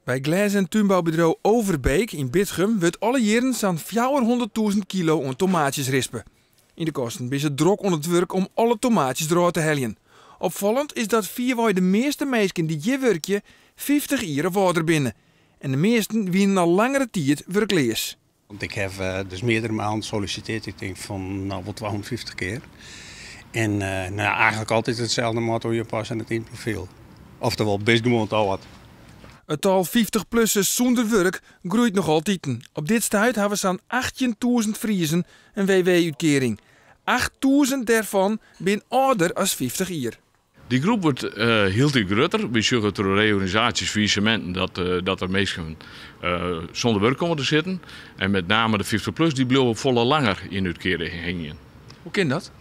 Bij glas- en tuinbouwbureau Overbeek in Bitgum wordt alle jaren zo'n 400.000 kilo aan tomaatjes rispen. In de kosten is het druk onder het werk om alle tomaatjes eruit te halen. Opvallend is dat vierwij de meeste mensen die hier werken 50 jaar of ouder binnen. En de meesten winnen al langere tijd werkleers. Want ik heb dus meerdere maanden gesolliciteerd. Ik denk van wel 250 keer. En eigenlijk altijd hetzelfde motto, je past in het in profiel. Oftewel, best gewoon al wat. Het tal 50-plussers zonder werk groeit nog altijd. Op dit stuit hebben we zo'n 18.000 Friezen een WW-uitkering. 8.000 daarvan zijn ouder als 50 jaar. Die groep wordt heel veel groter. We zien door reorganisaties faillissementen dat er mensen zonder werk komen te zitten. En met name de 50-plus die blijven volle langer in uitkering hangen. Hoe kan dat?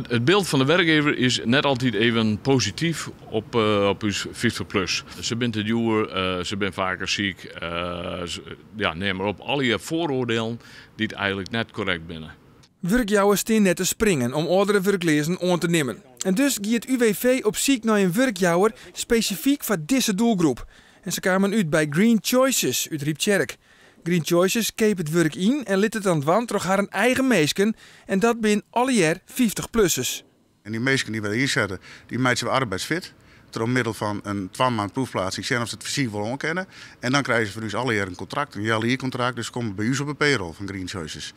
Het beeld van de werkgever is net altijd even positief op ons 50-plus. Ze zijn te duur, ze zijn vaker ziek. Neem maar op, alle vooroordelen die het eigenlijk net correct zijn. Werkjouwers staan net te springen om oudere werklezen aan te nemen. En dus gaat het UWV op zoek naar een werkjouwer specifiek voor deze doelgroep. En ze kwamen uit bij Green Choices uit Rieptjerk. Green Choices keep het werk in en liet het aan het wand door haar eigen meesken. En dat zijn alle jaar 50-plussers. En die meesken die we inzetten, die maken ze arbeidsfit. Door middel van een 12-maand proefplaatsing zien of ze het fysiek willen onkennen. En dan krijgen ze van ons alle jaar een contract, een JLI-contract. Dus komen bij ons op de payroll van Green Choices.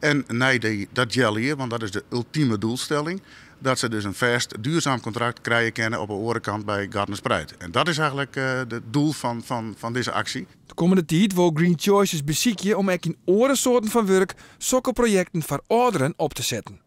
En nee, dat JLI, want dat is de ultieme doelstelling. Dat ze dus een vast, duurzaam contract krijgen kennen op de orenkant bij Gardnerspreid. En dat is eigenlijk het doel van deze actie. De komende tijd wil Green Choices bezieken om ook in andere soorten van werk zulke projecten voor ouderen op te zetten.